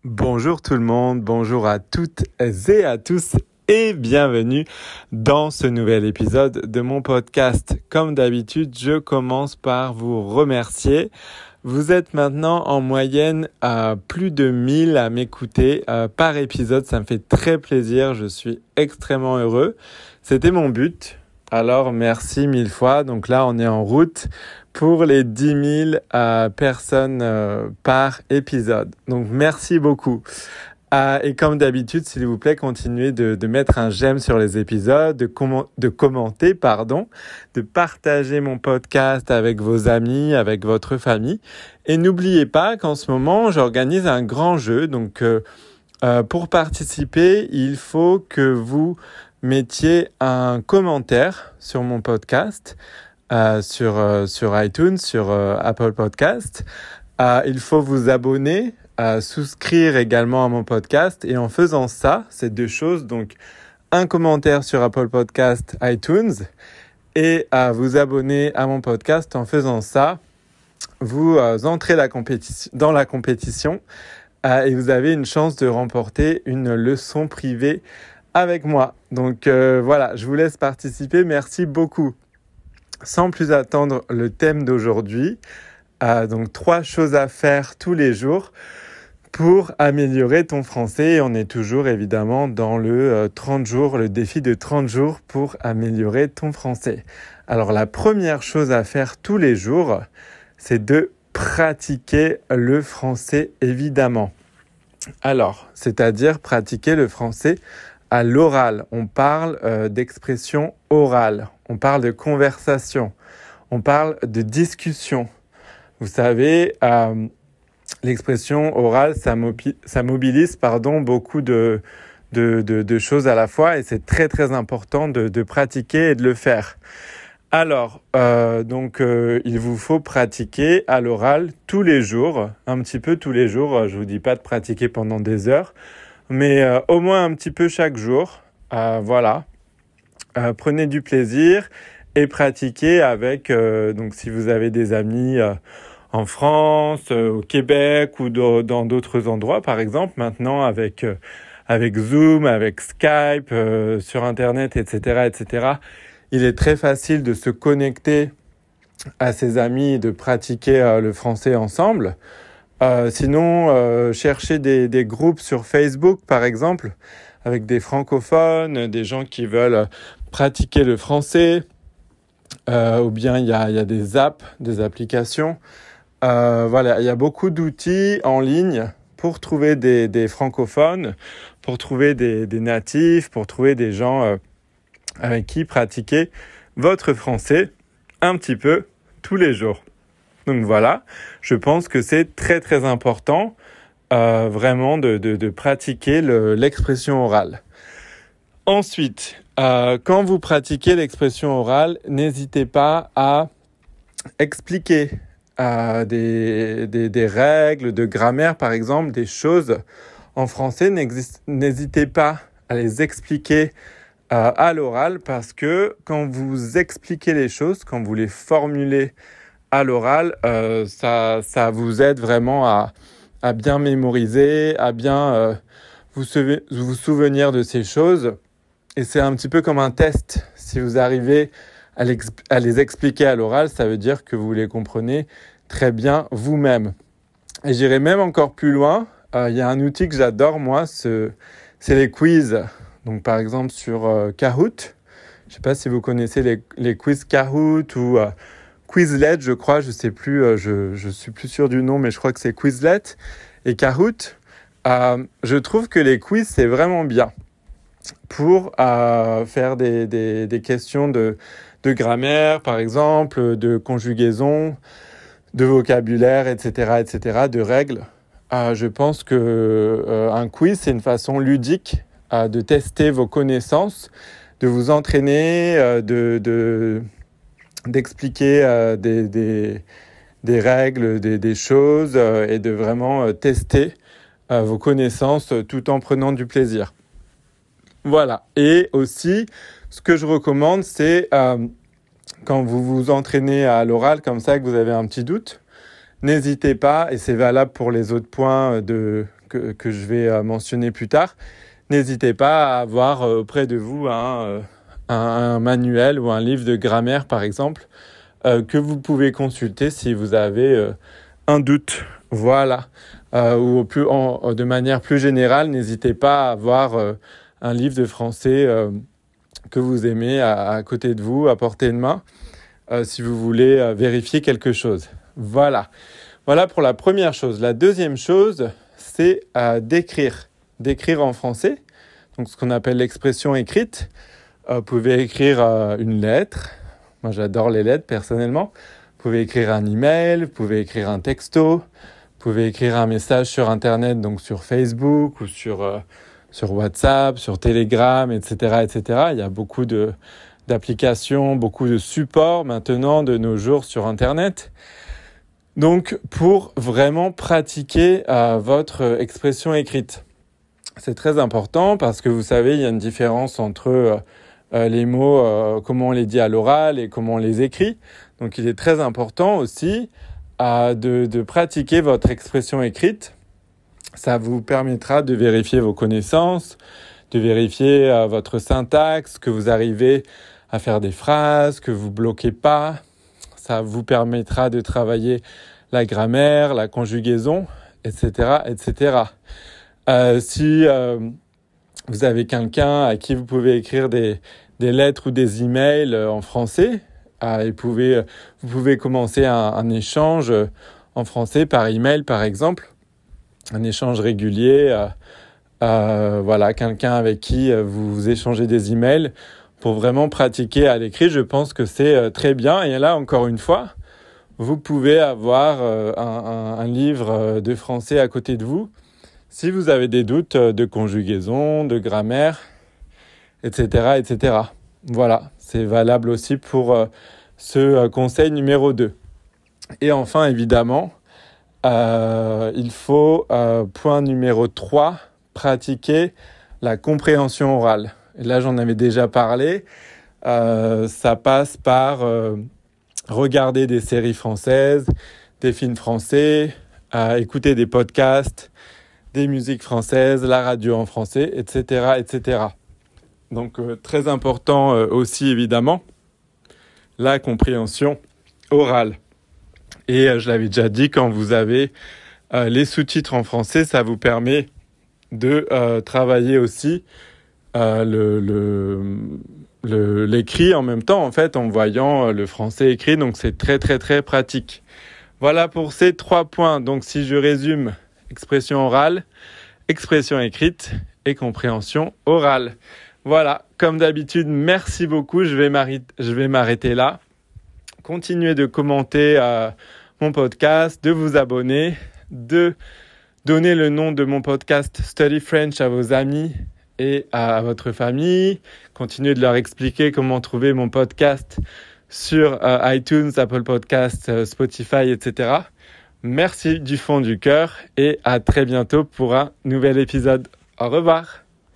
Bonjour tout le monde, bonjour à toutes et à tous et bienvenue dans ce nouvel épisode de mon podcast. Comme d'habitude, je commence par vous remercier. Vous êtes maintenant en moyenne à plus de 1000 à m'écouter par épisode. Ça me fait très plaisir, je suis extrêmement heureux. C'était mon but. Alors merci 1000 fois. Donc là, on est en route pour les 10 000 personnes par épisode. Donc merci beaucoup. Et comme d'habitude, s'il vous plaît, continuez de mettre un j'aime sur les épisodes, de commenter, de partager mon podcast avec vos amis, avec votre famille. Et n'oubliez pas qu'en ce moment, j'organise un grand jeu. Donc pour participer, il faut que vous mettiez un commentaire sur mon podcast, sur iTunes, sur Apple Podcast. Il faut vous abonner, souscrire également à mon podcast. Et en faisant ça, ces deux choses, donc un commentaire sur Apple Podcast, iTunes, et vous abonner à mon podcast. En faisant ça, vous entrez dans la compétition et vous avez une chance de remporter une leçon privée avec moi. Donc voilà, je vous laisse participer. Merci beaucoup. Sans plus attendre, le thème d'aujourd'hui. Donc 3 choses à faire tous les jours pour améliorer ton français. On est toujours évidemment dans le 30 jours, le défi de 30 jours pour améliorer ton français. Alors la première chose à faire tous les jours, c'est de pratiquer le français évidemment. Alors, c'est-à-dire pratiquer le français à l'oral. On parle d'expression orale, on parle de conversation, on parle de discussion. Vous savez, l'expression orale, ça mobilise beaucoup de choses à la fois et c'est très très important de pratiquer et de le faire. Alors, il vous faut pratiquer à l'oral tous les jours, un petit peu tous les jours. Je vous dis pas de pratiquer pendant des heures, mais au moins un petit peu chaque jour. Voilà. Prenez du plaisir et pratiquez avec, donc si vous avez des amis en France, au Québec ou dans d'autres endroits, par exemple, maintenant avec Zoom, avec Skype, sur Internet, etc., il est très facile de se connecter à ses amis et de pratiquer le français ensemble. Sinon, cherchez des groupes sur Facebook, par exemple, avec des francophones, des gens qui veulent pratiquer le français, ou bien il y a des apps, des applications. Voilà, il y a beaucoup d'outils en ligne pour trouver des francophones, pour trouver des natifs, pour trouver des gens avec qui pratiquer votre français un petit peu tous les jours. Donc voilà, je pense que c'est très très important vraiment de pratiquer l'expression orale. Ensuite, quand vous pratiquez l'expression orale, n'hésitez pas à expliquer des règles de grammaire, par exemple, des choses en français. N'hésitez pas à les expliquer à l'oral parce que quand vous expliquez les choses, quand vous les formulez à l'oral, ça vous aide vraiment à bien mémoriser, à bien vous souvenir de ces choses. Et c'est un petit peu comme un test. Si vous arrivez à les expliquer à l'oral, ça veut dire que vous les comprenez très bien vous-même. Et j'irai même encore plus loin. Il y a un outil que j'adore, moi, c'est les quiz. Donc, par exemple, sur Kahoot. Je ne sais pas si vous connaissez les quiz Kahoot ou Quizlet, je crois. Je ne sais plus, je suis plus sûr du nom, mais je crois que c'est Quizlet et Kahoot. Je trouve que les quiz, c'est vraiment bien pour faire des questions de grammaire, par exemple, de conjugaison, de vocabulaire, etc., de règles. Je pense que un quiz, c'est une façon ludique de tester vos connaissances, de vous entraîner, d'expliquer des règles, des choses et de vraiment tester vos connaissances tout en prenant du plaisir. Voilà. Et aussi, ce que je recommande, c'est quand vous vous entraînez à l'oral comme ça, que vous avez un petit doute, n'hésitez pas, et c'est valable pour les autres points que je vais mentionner plus tard, n'hésitez pas à avoir auprès de vous un manuel ou un livre de grammaire, par exemple, que vous pouvez consulter si vous avez un doute. Voilà. De manière plus générale, n'hésitez pas à avoir un livre de français que vous aimez à côté de vous, à portée de main, si vous voulez vérifier quelque chose. Voilà. Voilà pour la première chose. La deuxième chose, c'est d'écrire. D'écrire en français, donc ce qu'on appelle l'expression écrite. Vous pouvez écrire une lettre. Moi, j'adore les lettres, personnellement. Vous pouvez écrire un email, vous pouvez écrire un texto, vous pouvez écrire un message sur Internet, donc sur Facebook ou sur WhatsApp, sur Telegram, etc., etc. Il y a beaucoup d'applications, beaucoup de supports maintenant de nos jours sur Internet. Donc, pour vraiment pratiquer votre expression écrite. C'est très important parce que vous savez, il y a une différence entre les mots, comment on les dit à l'oral et comment on les écrit. Donc, il est très important aussi de pratiquer votre expression écrite. Ça vous permettra de vérifier vos connaissances, de vérifier votre syntaxe, que vous arrivez à faire des phrases, que vous bloquez pas. Ça vous permettra de travailler la grammaire, la conjugaison, etc., etc. Si vous avez quelqu'un à qui vous pouvez écrire des lettres ou des emails en français, vous pouvez commencer un échange en français par email, par exemple, un échange régulier. Voilà, quelqu'un avec qui vous échangez des emails pour vraiment pratiquer à l'écrit. Je pense que c'est très bien. Et là, encore une fois, vous pouvez avoir un livre de français à côté de vous. Si vous avez des doutes de conjugaison, de grammaire, etc., etc. Voilà, c'est valable aussi pour ce conseil numéro 2. Et enfin, évidemment, il faut, point numéro 3, pratiquer la compréhension orale. Et là, j'en avais déjà parlé. Ça passe par regarder des séries françaises, des films français, écouter des podcasts, des musiques françaises, la radio en français, etc., etc. Donc, très important aussi, évidemment, la compréhension orale. Et je l'avais déjà dit, quand vous avez les sous-titres en français, ça vous permet de travailler aussi l'écrit en même temps, en fait, en voyant le français écrit. Donc, c'est très, très, très pratique. Voilà pour ces 3 points. Donc, si je résume, expression orale, expression écrite et compréhension orale. Voilà, comme d'habitude, merci beaucoup. Je vais m'arrêter là. Continuez de commenter mon podcast, de vous abonner, de donner le nom de mon podcast Study French à vos amis et à votre famille. Continuez de leur expliquer comment trouver mon podcast sur iTunes, Apple Podcasts, Spotify, etc. Merci du fond du cœur et à très bientôt pour un nouvel épisode. Au revoir.